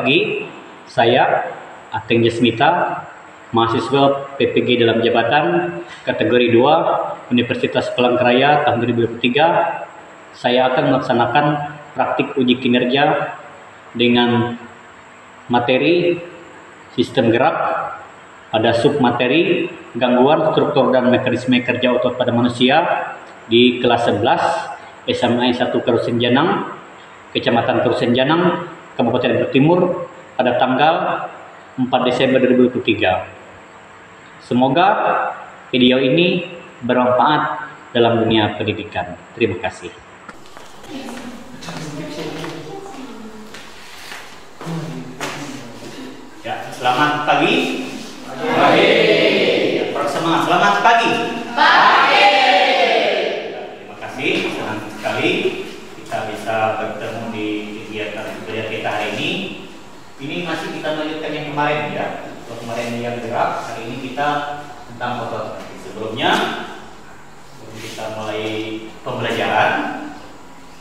pagi. Saya Ateng Jasmita, mahasiswa PPG dalam jabatan kategori 2 Universitas Palangkaraya tahun 2023. Saya akan melaksanakan praktik uji kinerja dengan materi sistem gerak pada submateri gangguan struktur dan mekanisme kerja otot pada manusia di kelas 11 SMA 1 Karusen Janang, Kecamatan Karusen Janang, Kabupaten Brebes Timur pada tanggal 4 Desember 2023. Semoga video ini bermanfaat dalam dunia pendidikan. Terima kasih. Ya, selamat pagi. Pagi. Persemangat. Selamat pagi. Pagi. Terima kasih. Senang sekali kita bisa bertemu di kegiatan budaya kita hari ini. Ini masih kita lanjutkan yang kemarin ya. Kalau kemarin yang gerak, hari ini kita tentang otot. Sebelumnya kita mulai pembelajaran.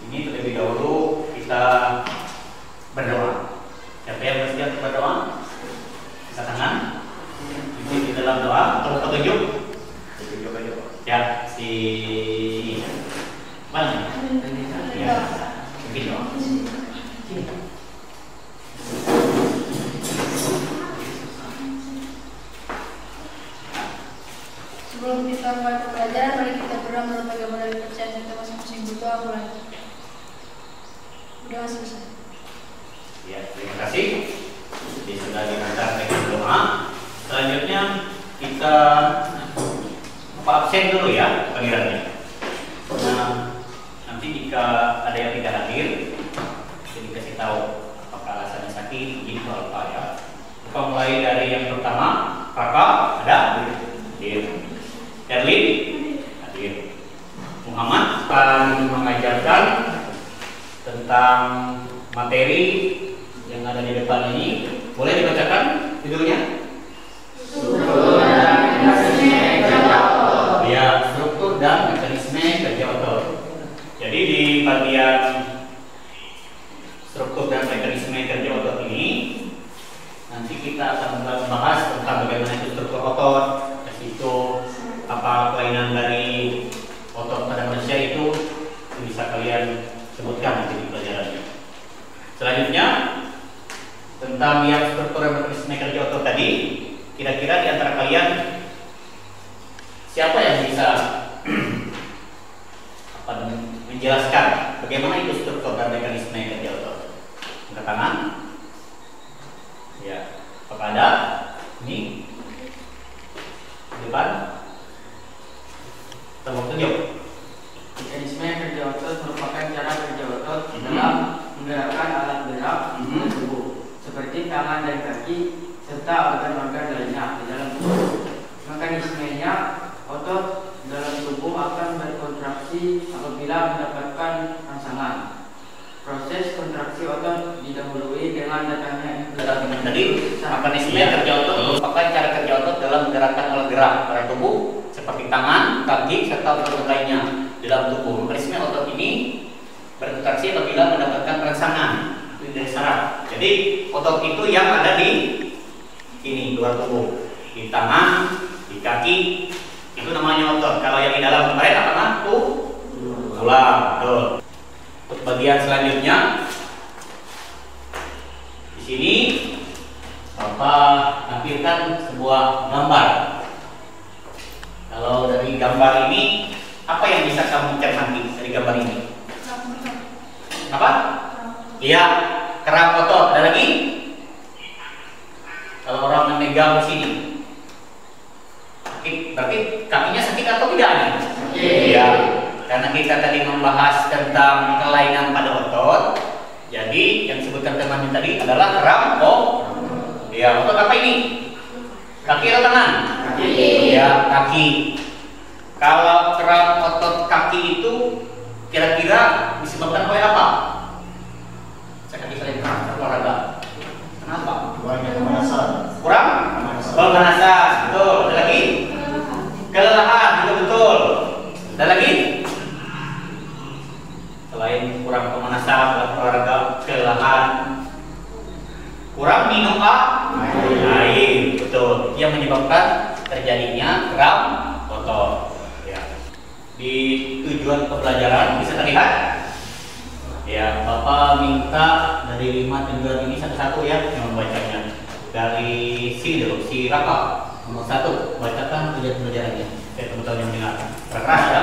Ini terlebih dahulu kita berdoa. Siapa yang bersedia untuk berdoa? Angkat tangan. Di dalam doa, tolong petunjuk. Ya, si mana? Ya, mungkin doa. Sebelum kita mulai pembelajaran, mari kita berdoa menurut agama dan kepercayaan kita masing-masing. Berdoa mulai. Udah selesai. Ya, terima kasih. Jadi sudah diantar dengan doa. Selanjutnya kita absen dulu ya panggilannya. Nah, nanti jika ada yang tidak hadir, jadi kasih tahu apakah alasannya sakit, gitu apa ya. Kita mulai dari yang pertama, Kakak ada? Hadir. Erlin? Hadir. Muhammad akan mengajarkan tentang materi yang ada di depan ini. Boleh dibacakan judulnya? Struktur dan mekanisme kerja otot. Ya, struktur dan mekanisme kerja otot. Jadi di bagian struktur dan mekanisme kerja otot ini nanti kita akan membahas tentang bagaimana itu struktur otot, itu apa kelainan dari otot pada manusia itu bisa kalian sebutkan nanti di pelajarannya. Selanjutnya tentang yang struktur dan mekanisme kerja otot tadi, kira-kira di antara kalian siapa yang bisa menjelaskan bagaimana itu struktur dan mekanisme kerja otot? Angkat tangan. Ya, apakah ada? Ini di depan. Tolong tunjuk. Mekanisme kerja otot merupakan cara kerja otot dalam menggerakkan alat gerak di tubuh, seperti tangan dan kaki serta organ-organ lainnya di dalam tubuh. Mekanismenya, otot dalam tubuh akan berkontraksi apabila mendapatkan rangsangan. Proses kontraksi otot didahului dengan datangnya Jadi mekanisme kerja otot merupakan cara kerja otot dalam menggerakkan alat gerak pada tubuh seperti tangan, kaki serta organ lainnya di dalam tubuh. Mekanisme otot ini berkontraksi apabila mendapatkan rangsangan. Itu dari syarat. Jadi otot itu yang ada di ini luar tubuh, di tangan, di kaki, itu namanya otot. Kalau yang di dalam kemarin apa namanya? Tulang. Betul. Untuk bagian selanjutnya di sini Bapak tampilkan sebuah gambar. Kalau dari gambar ini apa yang bisa kamu cermati dari gambar ini? Apa? Iya, kerak otot. Ada lagi? Kalau orang memegang di sini, sakit, berarti kakinya sakit atau tidak? Iya. Karena kita tadi membahas tentang kelainan pada otot, jadi yang disebutkan temannya tadi adalah kerak otot. Ya, otot apa ini? Kaki atau tangan? Kaki. Ya, kaki. Kalau kerak otot kaki itu kira-kira disebabkan oleh apa? Saya kaki sering kerak olahraga. Kenapa? Kurangnya pemanasan. Kurang? Pemanasan. Betul. Ada lagi? Kelelahan. Juga betul. Ada lagi? Selain kurang pemanasan, olahraga, kelelahan, minum air, betul. Yang menyebabkan terjadinya kram otot. Ya. Di tujuan pembelajaran bisa terlihat. Ya, Bapak minta dari 5 tujuan ini satu-satu ya yang membacanya. Dari si dulu, si Raka nomor 1, bacakan tujuan pembelajarannya. Teman-teman yang dengar. Keras ya.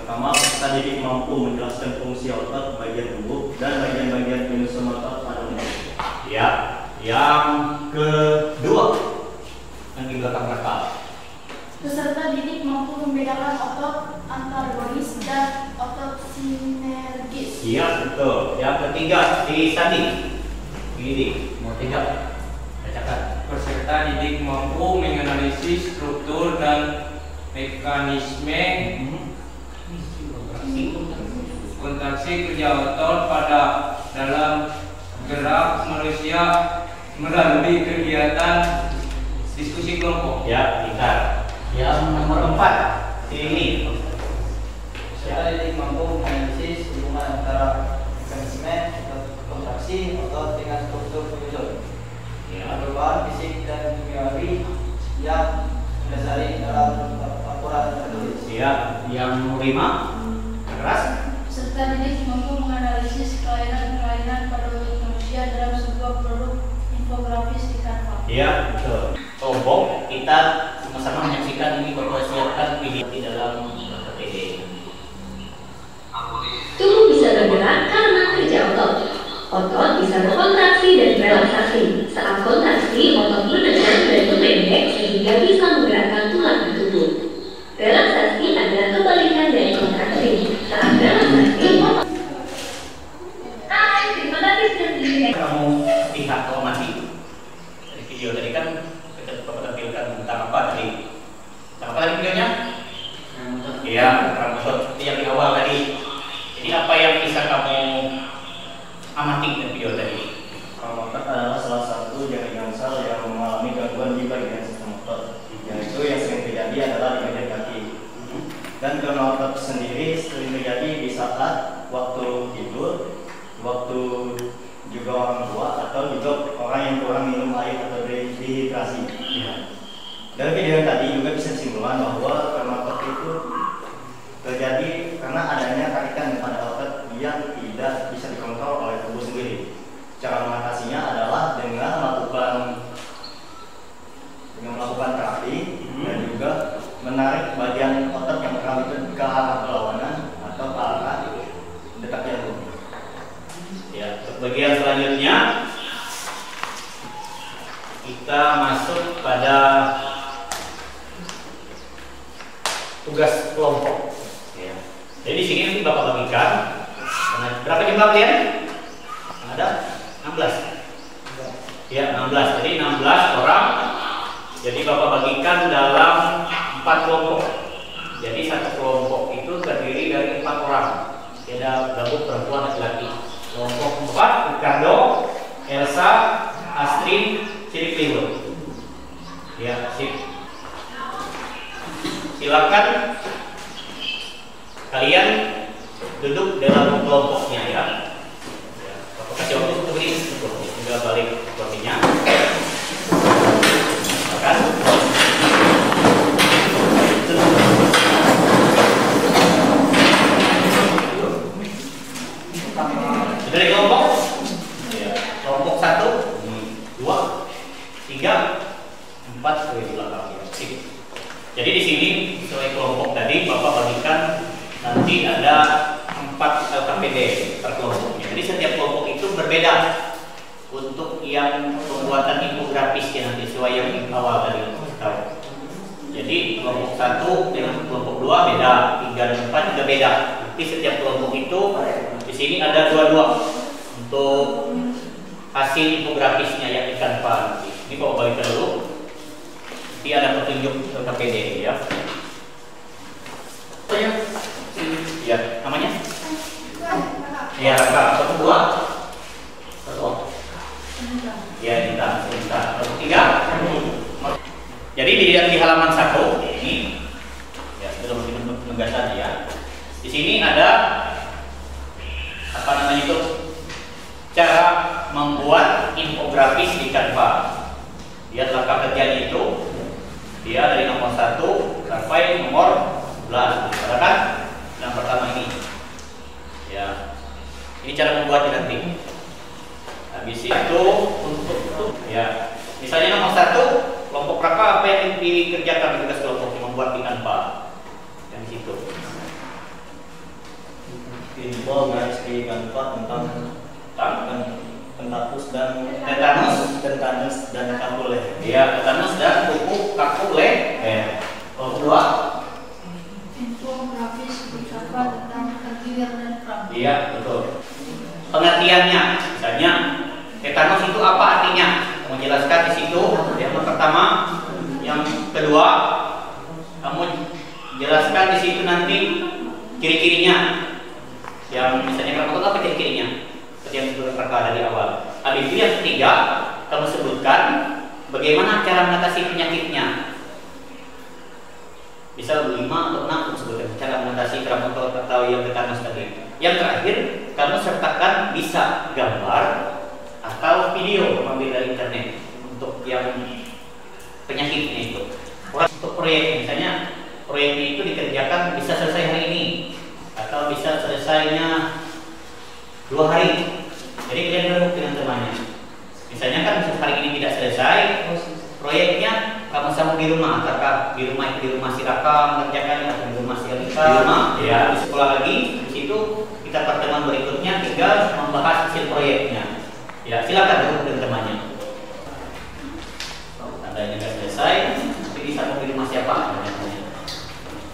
Pertama, peserta didik mampu menjelaskan fungsi otot, bagian tubuh, dan bagian-bagian penyusun otot pada umumnya. Ya, yang kedua yang di belakang mereka. Peserta didik mampu membedakan otot antagonis dan otot sinergis. Iya, betul. Yang ketiga, di Sandi. Ini mau tidak bacakan. Peserta didik mampu menganalisis struktur dan mekanisme kontraksi kerja otot pada dalam gerak manusia melalui kegiatan diskusi kelompok. Ya, pintar. Yang nomor 4, ini. Peserta didik mampu menganalisis hubungan antara mekanisme kontraksi otot dengan struktur penyusun, perubahan fisik dan kimiawi yang mendasari dalam laporan tertulis. Ya, yang 5, keras. Peserta didik mampu menganalisis kelainan-kelainan pada wujud manusia dalam sebuah produk infografis di Canva. Iya, betul. Kelompok kita sama-sama menyaksikan ini Bapak siapkan video di dalam PPD. Tubuh bisa bergerak karena kerja otot. Otot bisa berkontraksi dan relaksasi. Saat kontraksi, otot menekan dan memendek sehingga bisa menggerakkan tulang di tubuh. Relaksasi adalah kebalikan dari kontraksi. Saat relaksasi, otot. Hai, terima kasih sudah Kamu lihat kalau mati dari video tadi kan kita tampilkan tentang apa tadi? Tentang apa tadi videonya? Iya, tentang seperti yang di awal tadi. Jadi apa yang bisa kamu amati dari video tadi? Kram otot adalah salah satu jaringan sel yang mengalami gangguan di bagian sistem otot. Yaitu yang sering terjadi adalah di bagian kaki. Dan gangguan otot sendiri sering terjadi di saat waktu tidur, waktu juga orang tua, atau juga orang yang kurang minum air atau dehidrasi. Dari video yang tadi juga bisa disimpulkan bahwa kram otot itu terjadi karena adanya tarikan pada otot yang tidak bisa dikontrol oleh tubuh sendiri. Cara mengatasinya adalah dengan melakukan terapi dan juga menarik bagian otot yang kram itu ke arah berlawanan atau ke arah dekat jantung. Ya, untuk bagian selanjutnya kita masuk pada tugas kelompok. Ya. Jadi di sini nanti Bapak bagikan. Berapa jumlah kalian? Ada 16. Ya, 16. Jadi 16 orang. Jadi Bapak bagikan dalam 4 kelompok. Jadi satu kelompok itu terdiri dari 4 orang. Ada gabung perempuan laki-laki. Kelompok 4, Ricardo, Elsa, Astrid, Cilik Libur. Ya, sip. Silakan kalian duduk dalam kelompoknya ya. Bapak kasih waktu untuk ini, tinggal balik kursinya. Silakan. Dari kelompok, ya. Kelompok 1, 2, 3, 4 di belakang. Sip. Jadi di sini sesuai kelompok tadi Bapak bagikan nanti ada 4 LKPD per kelompoknya. Jadi setiap kelompok itu berbeda untuk yang pembuatan infografisnya nanti sesuai yang di awal tadi tahu. Jadi kelompok 1 dengan kelompok 2 beda, 3 dan 4 juga beda. Nanti setiap kelompok itu di sini ada 2 untuk hasil infografisnya yang di Canva. Ini Bapak bagikan dulu. Nanti ada petunjuk LKPD ya. Ya, namanya? Ya, Raka. 1, 2. 1. Ya, kita. 1, 3. Jadi di halaman 1 ini ya sudah mungkin penugasan ya. Di sini ada apa namanya itu cara membuat infografis di Canva. Lihat langkah kerjanya itu, dia dari nomor 1 sampai nomor 11. Kan? Yang pertama ini, ya, ini cara membuatnya nanti. Habis itu untuk ya, misalnya nomor 1 kelompok berapa apa yang dikerjakan tugas kelompok yang membuat di Canva, yang situ. Info guys di Canva tentang tetanus dan kakule. Iya, tetanus dan kuku kakule. Kalau kedua, Infografis di Canva tentang tergilir dan kram. iya betul. Pengertiannya, misalnya tetanus itu apa artinya? Menjelaskan di situ. Yang pertama, yang kedua, kamu jelaskan di situ nanti ciri-cirinya. Yang misalnya kramatol apa ciri-cirinya? Seperti yang sudah terkait dari awal. Habis itu yang ketiga, kamu sebutkan bagaimana cara mengatasi penyakitnya. Bisa 5 atau 6 sebutkan cara mengatasi kramatol atau yang tetanus tadi. Yang terakhir, kamu sertakan bisa gambar atau video mengambil dari internet untuk yang penyakitnya itu. Untuk proyek, misalnya proyeknya itu dikerjakan bisa selesai hari ini atau bisa selesainya 2 hari. Jadi kalian berembuk dengan temannya. Misalnya kan hari ini tidak selesai proyeknya, kamu sambung di rumah, apakah di rumah si Raka mengerjakannya atau di rumah si Alika, ya di sekolah lagi. Di situ kita pertemuan berikutnya tinggal membahas hasil proyeknya. Ya silakan berembuk dengan temannya. Tandanya nggak selesai, nanti disambung di rumah siapa?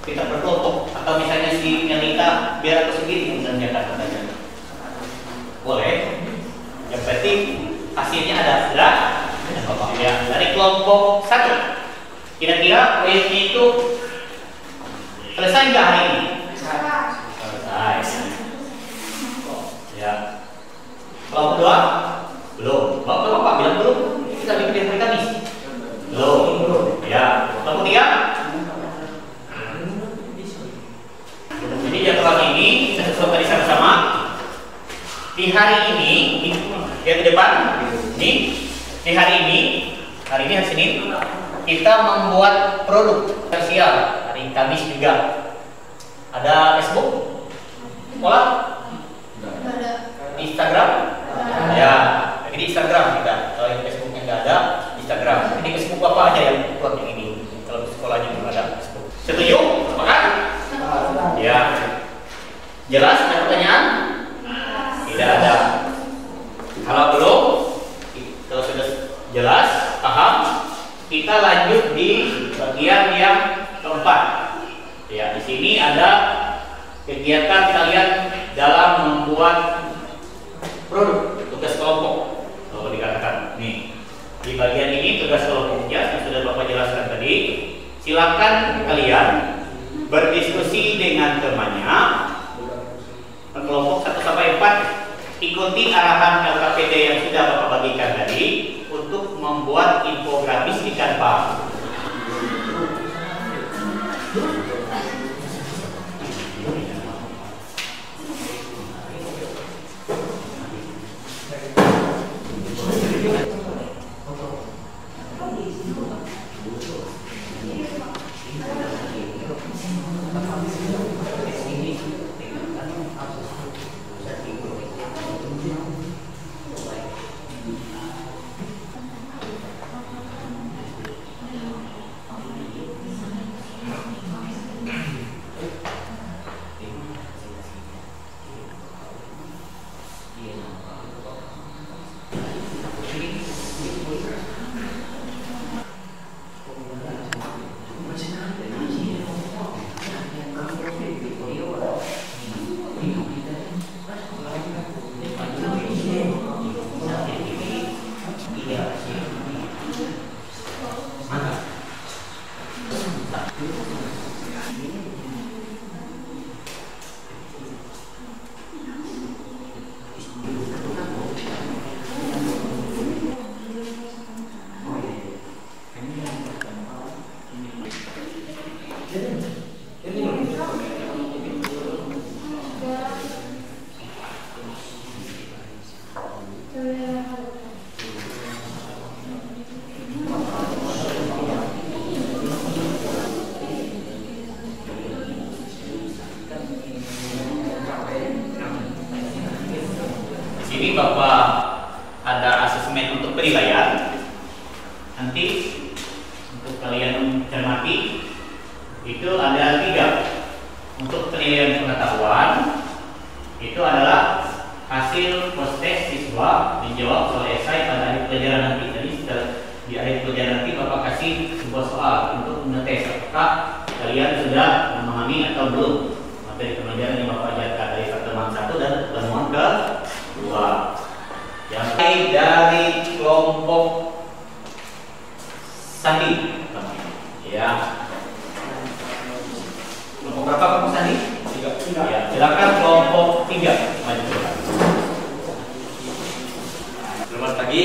Kita berkelompok atau misalnya si Alika biar aku sendiri mengerjakan katanya. Boleh. Yang penting hasilnya ada ya, dari kelompok 1. Kira-kira proyeknya itu selesai nggak hari ini? Selesai. Ya. Kelompok 2 belum. Bapak bilang belum. Kita bikin hari Kamis. Belum. Ya. Kelompok 3. Jadi jadwal ini kita sesuai tadi sama-sama. Di hari ini, yang di depan, ini di hari hari Senin, kita membuat produk sosial. Hari Kamis juga ada Facebook, sekolah, Ada. Instagram, ya. Jadi Instagram kita. Kalau yang Facebooknya nggak ada, Instagram. Jadi Facebook apa aja yang buat yang ini? Kalau sekolahnya belum ada Facebook. Setuju? Sepakat? Ya. Jelas? Ada pertanyaan? Tidak ada. Kalau belum, kalau sudah jelas, paham, kita lanjut di bagian yang keempat. Ya, di sini ada kegiatan kalian dalam membuat produk, tugas kelompok. Kalau dikatakan nih, di bagian ini tugas kelompoknya yang sudah Bapak jelaskan tadi. Silakan kalian berdiskusi dengan temannya. Kelompok 1 sampai 4. Ikuti arahan LKPD yang sudah Bapak bagikan tadi untuk membuat infografis di Canva. lagi. Itu ada 3. Untuk penilaian pengetahuan itu adalah hasil post-test siswa dijawab soal esai pada akhir pelajaran nanti. Jadi di akhir pelajaran nanti Bapak kasih sebuah soal untuk mengetes apakah kalian sudah memahami atau belum materi pelajaran yang Bapak ajarkan dari pertemuan 1 dan pertemuan ke-2. Yang dari kelompok Sandi, ya. Kelompok berapa kelompok Sandi? 3. Ya, silakan kelompok 3 maju. Selamat pagi.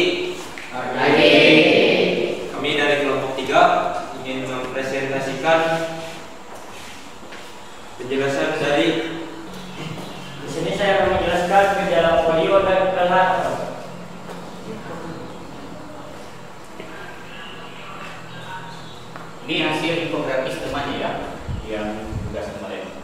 Kami dari kelompok 3 ingin mempresentasikan penjelasan dari. Di sini saya akan menjelaskan gejala polio dan kelainan. Ini hasil infografis temannya ya, yang tugas kemarin.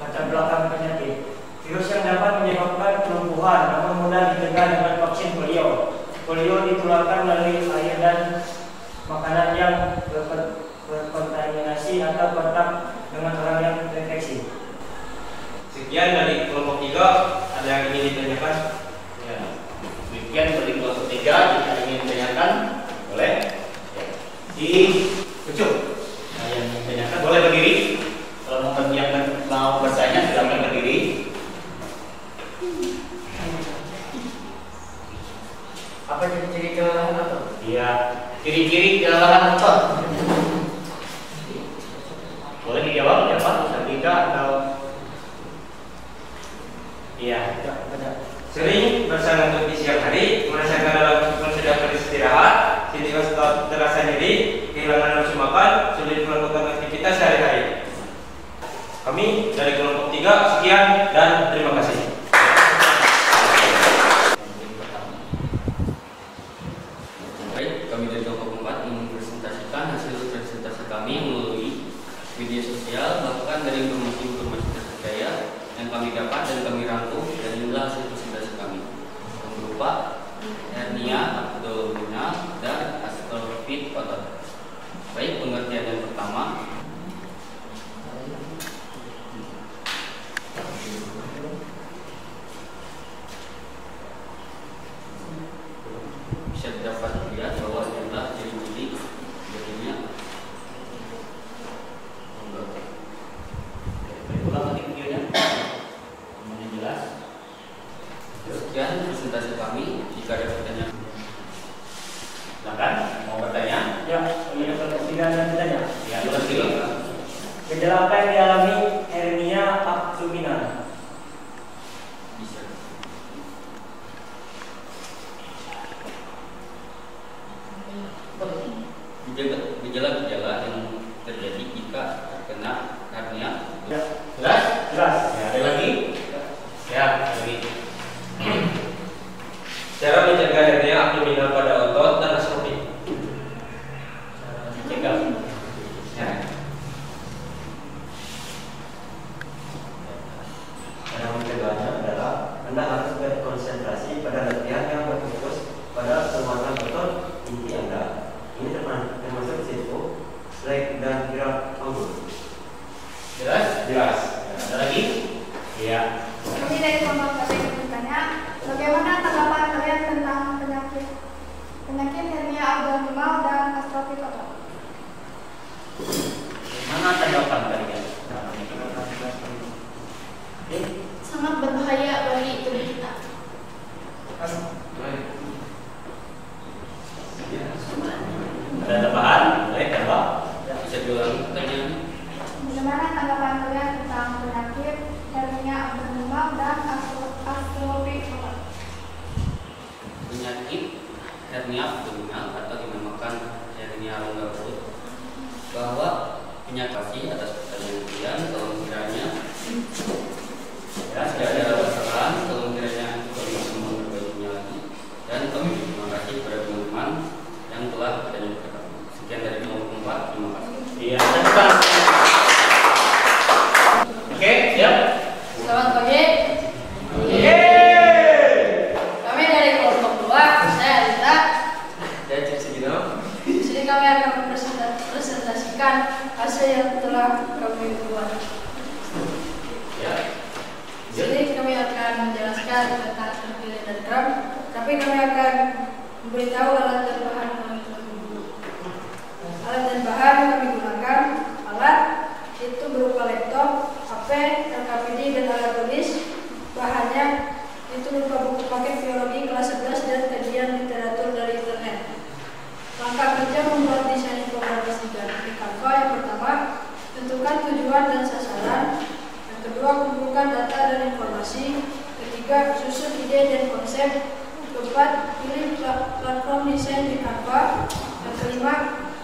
Latar belakang penyakit. Virus yang dapat menyebabkan kelumpuhan dapat mudah dicegah dengan vaksin polio. Polio ditularkan melalui air dan makanan yang berkontaminasi atau kontak dengan orang yang terinfeksi. Sekian dari kelompok 3. Ada yang ingin ditanyakan? Ya. Demikian dari kelompok 3, jika ingin ditanyakan boleh. Ya. Di Ucup. Nah, yang ditanyakan boleh berdiri. Kalau mau bertanya silakan berdiri. Apa ciri-ciri kelelahan otot? Iya, ciri-ciri kelelahan otot. Boleh dijawab siapa? Sandika atau? Iya. Sering bersangat di siang hari, merasakan dalam tubuh sedang beristirahat, tiba-tiba terasa nyeri, kehilangan nafsu makan, sulit melakukan aktivitas sehari-hari. Kami dari kelompok 3 sekian dan terima kasih. Baik, kami dari kelompok 4 ingin mempresentasikan hasil presentasi kami melalui media sosial, bahkan dari informasi-informasi terpercaya yang kami dapat dan kami rangkum dari jumlah hasil presentasi kami yang berupa hernia abdominal dan astrofit otot. Baik, pengertian yang pertama, bisa dapat dilihat bahwa adalah ciri-ciri jadinya Ulang lagi videonya. Semuanya jelas. sekian presentasi kami. Jika ada pertanyaan, Silakan, mau bertanya? Ya, ini kelompok 3 yang ditanya. Ya, terus dulu. Gejala apa yang dialami hernia abdominal? bisa gejala-gejala yang terjadi jika terkena hernia. Jelas? Jelas. Ya, ada lagi? Ya, lagi. Cara mencegah hernia abdominal pada otot dan astrofit. Cegah. Ya. Cara mencegahnya adalah Anda harus berkonsentrasi pada latihan yang berfokus pada penguatan otot inti Anda. Ini termasuk situ, leg dan gerak panggul. Jelas? Jelas. Ya, ada lagi? Iya. Kami dari kelompok kami bertanya, bagaimana tanggapan kalian tentang penyakit hernia abdominal dan astrofit otot? Mana tanggapan kalian? Sangat berbahaya bagi tubuh kita. Ada tambahan? Boleh tambah? Bisa diulangi pertanyaannya? Bagaimana tanggapan kalian tentang penyakit hernia abdominal dan astrofit otot? Penyakit hernia abdominal atau dinamakan hernia rongga perut, bahwa penyakit atas pertanyaan kalian. Kalau kiranya Ya, tidak ada masalah, kalau kiranya kami bisa memperbaikinya lagi, dan kami terima kasih kepada teman-teman yang telah bertanya kepada kami. Sekian dari kelompok 4, terima kasih. Iya, tanggapan. Oke, siap? Selamat pagi. Kami dari kelompok 2, saya Alita. Dan Cik Sugino. Di sini sini kami akan mempresentasikan hasil yang telah kami buat. Ya. Di sini kami akan menjelaskan tentang terpilih dan drum, tapi kami akan memberitahu alat dan bahan kami telah gunakan. Alat dan bahan yang kami gunakan, alat itu berupa laptop, HP, LKPD, dan alat tulis. Bahannya itu berupa buku paket biologi kelas 11 dan kajian literatur dari internet. Langkah kerja membuat desain infografis di Canva. Yang pertama, tentukan tujuan dan sasaran. Yang kedua, kumpulkan data dan informasi. Ketiga, susun ide dan konsep. Keempat, pilih platform desain di Canva. Yang kelima,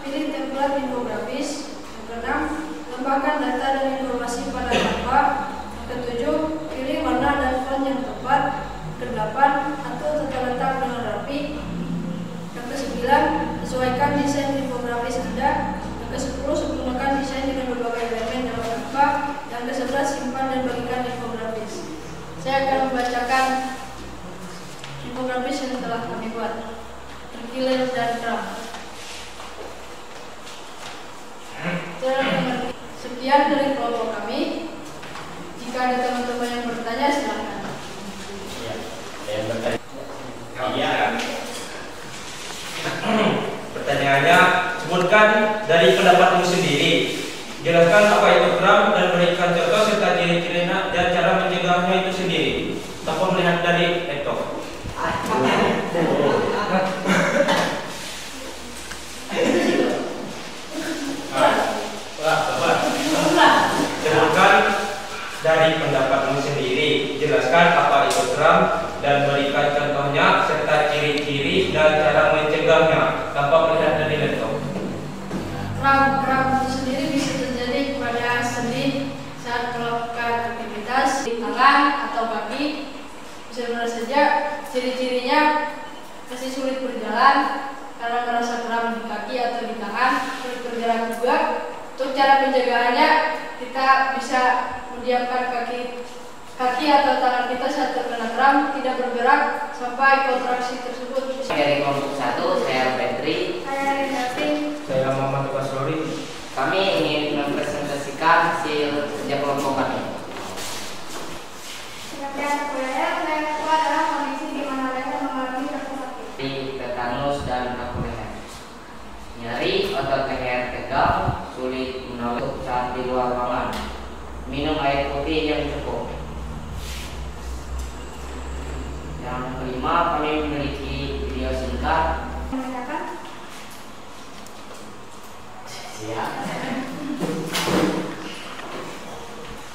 pilih template infografis. Yang keenam, tambahkan data dan informasi pada Canva. Yang ketujuh, pilih warna dan font yang tepat. Kedelapan, atur tata letak dengan rapi. Yang kesembilan, sesuaikan desain infografis Anda. Yang ke-10, sempurnakan desain dengan berbagai elemen dalam Canva. Yang ke-11, simpan dan bagikan infografis. Saya akan membacakan infografis yang telah kami buat. Terpilih dan drum. Sekian dari kelompok kami. Jika ada teman-teman yang bertanya, silakan. Yang bertanya. Iya. Pertanyaannya, sebutkan dari pendapatmu sendiri. Jelaskan apa itu drum dan berikan contoh serta ciri-cirinya dan cara mencegahnya itu sendiri. Tanpa melihat dari laptop. Sebutkan dari pendapatmu sendiri. Jelaskan apa itu drum dan berikan contohnya serta ciri-ciri dan cara mencegahnya tanpa melihat dari laptop. Drum itu sendiri bisa terjadi pada sendi saat melakukan aktivitas di tangan atau kaki. Bisa benar saja ciri-cirinya masih sulit berjalan karena merasa kram di kaki atau di tangan, sulit bergerak juga. Untuk cara penjagaannya, kita bisa mendiamkan kaki atau tangan kita saat terkena kram, tidak bergerak sampai kontraksi tersebut. Dari kelompok 1, saya Petri. Saya Rinati. Saya Muhammad Basrori. Kami ingin mempresentasikan hasil kerja kelompok kami. Pengertian kuliah adalah kondisi di mana leher mengalami rasa sakit. Di tetanus dan kaku leher. Nyeri otot leher tegang, sulit menolak saat di luar ruangan. Minum air putih yang cukup. Yang kelima, kami memiliki video singkat. Siap.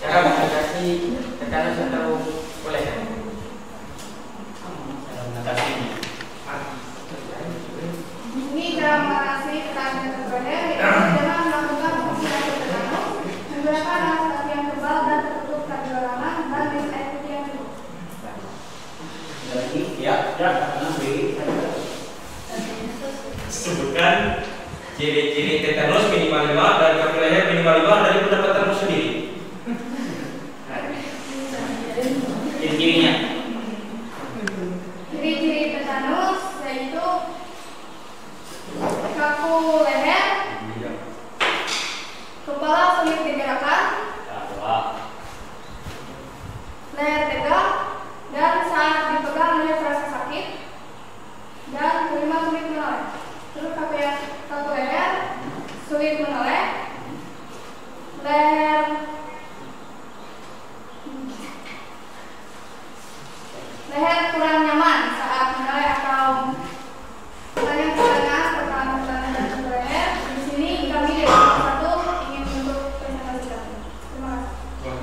Cara mengatasi tetanus atau leher. Ini cara mengatasi tetanus atau leher dengan melakukan vaksinasi tetanus, menggunakan alas kaki yang tebal dan tertutup kaki ruangan dan minum air putih yang cukup. Sebutkan ciri-ciri tetanus minimal 5 dan kaki leher minimal 5 dari pendapatmu sendiri. Ciri-cirinya. Ciri-ciri tetanus yaitu kaku leher, kepala sulit digerakkan, leher tegang, dan saat dipegang leher terasa sakit, dan kelima sulit menoleh. Terus kaku leher sulit menoleh, leher kurang nyaman saat menoleh atau pertanyaan pertanyaan dan leher. Di sini kami dari kelompok 1 ingin untuk presentasikan. Terima kasih.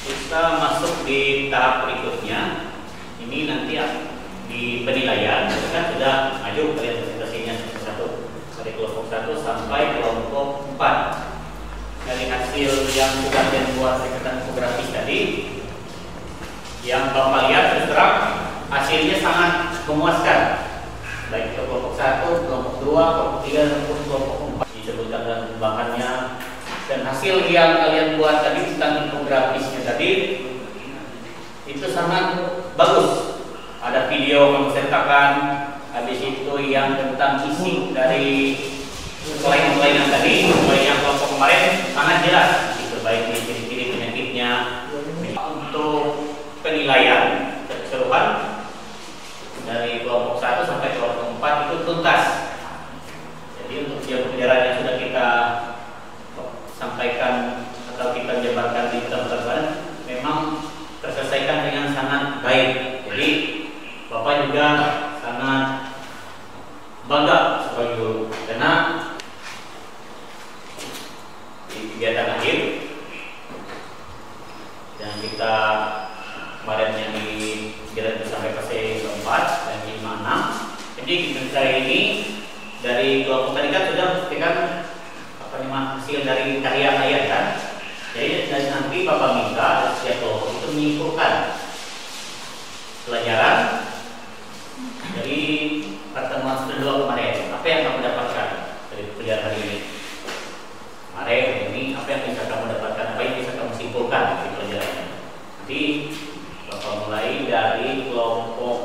Kita masuk di tahap berikutnya. Ini nanti di penilaian. Kita kan sudah maju kalian presentasinya satu dari kelompok 1 sampai kelompok 4. Dari hasil yang sudah dibuat reketan infografis tadi, yang Bapak lihat terus terang hasilnya sangat memuaskan. Baik kelompok 1, kelompok 2, kelompok 3, maupun kelompok 4 disebutkan dalam bahannya. Dan hasil yang kalian buat tadi tentang infografisnya tadi itu sangat bagus. Ada video kamu sertakan, di situ yang tentang isi dari kelainan-kelainan tadi, mulai yang kelompok kemarin sangat jelas gitu, baik di ciri-ciri penyakitnya. Untuk penilaian keseluruhan dari kelompok 1 sampai kelompok 4 itu tuntas. Jadi untuk pelajaran yang sudah kita sampaikan atau kita jabarkan di tempat-tempat memang terselesaikan dengan sangat baik. Jadi Bapak juga sangat bangga sebagai guru karena di kegiatan akhir yang kita kemarin yang di jalan sampai fase 4 dan 5, 6. Jadi kita ini dari kelompok tadi kan sudah membuktikan hasil dari karya kan. Jadi nanti Bapak minta setiap kelompok itu menyimpulkan pelajaran dari pertemuan kedua kemarin. Apa yang kamu dapatkan dari pelajaran hari ini? Kemarin ini apa yang bisa kamu dapatkan? Apa yang bisa kamu simpulkan dari pelajarannya? Nanti Bapak mulai dari kelompok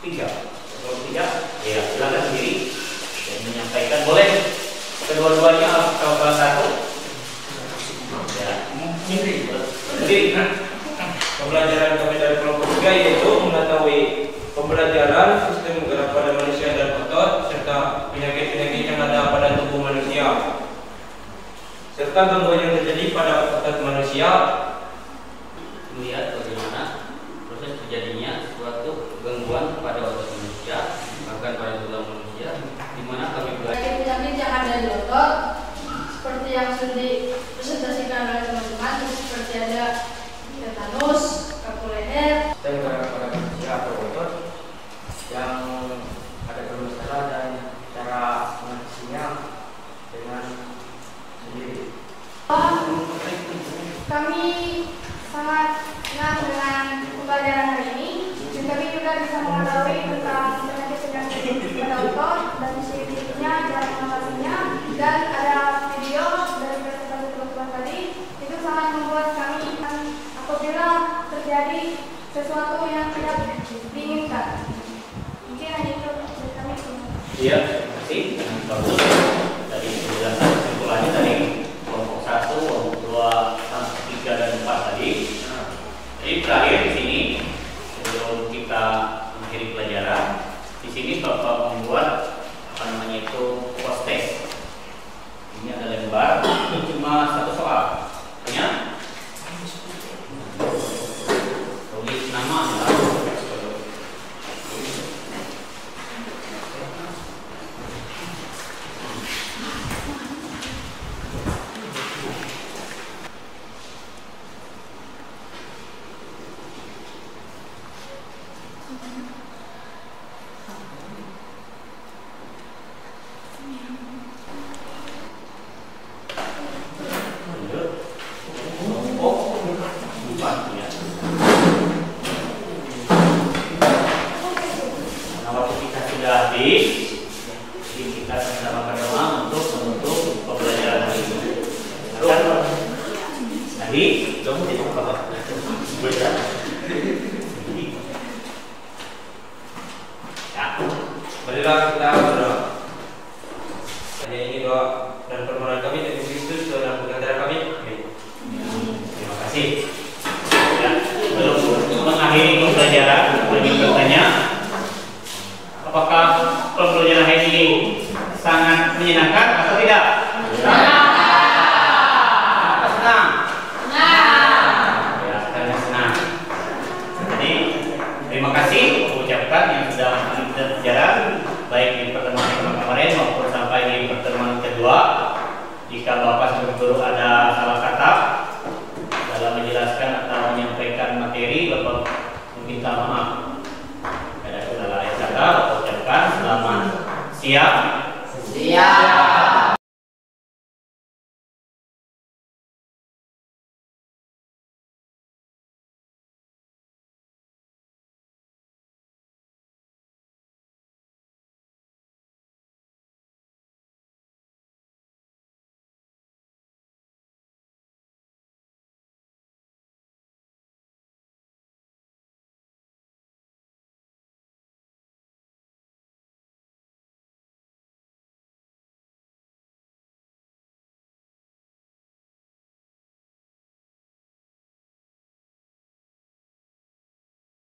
3. Kelompok 3, ya silakan sendiri dan menyampaikan. Boleh kedua-duanya atau salah satu? Ya, Jadi pembelajaran kami dari kelompok 3 yaitu mengetahui pembelajaran sistem gerak pada manusia dan otot serta penyakit-penyakit yang ada pada tubuh manusia serta gangguan yang terjadi pada otot manusia. Melihat bagaimana proses terjadinya suatu gangguan pada otot manusia, bahkan pada tulang manusia, di mana kami belajar Penyakit yang ada di otot seperti yang sudah dipresentasikan oleh teman-teman, seperti ada tetanus, kaku leher, Dan gerak pada manusia atau otot yang ada bermasalah dan cara mengatasinya dengan sendiri. Kami sangat senang dengan pembelajaran hari ini dan kami juga bisa mengetahui tentang penyakit-penyakit pada otot dan ciri-cirinya, cara mengatasinya, dan ada video dari presentasi teman-teman tadi. Itu sangat membuat kami apabila terjadi sesuatu yang tidak diinginkan. Mungkin hanya itu dari kami. Iya, terima kasih. Bagus. Dari penjelasan kesimpulannya tadi kelompok 1, kelompok 2, 3 dan 4 tadi. Jadi terakhir di sini sebelum kita mengakhiri pelajaran, di sini Bapak membuat itu post test. Ini ada lembar, cuma satu soal. Ya. Tulis nama ya. Marilah kita berdoa. Hanya ini doa dan permohonan kami dari Kristus dalam pengantar kami. Amin. Terima kasih. Ya, sebelum mengakhiri pembelajaran, ingin bertanya, apakah pembelajaran hari ini sangat menyenangkan atau tidak? Senang. Apa senang? Ya, karena senang. Jadi, terima kasih ucapkan yang sudah kita berjalan baik di pertemuan kemarin maupun sampai di pertemuan kedua. Jika Bapak sebagai guru ada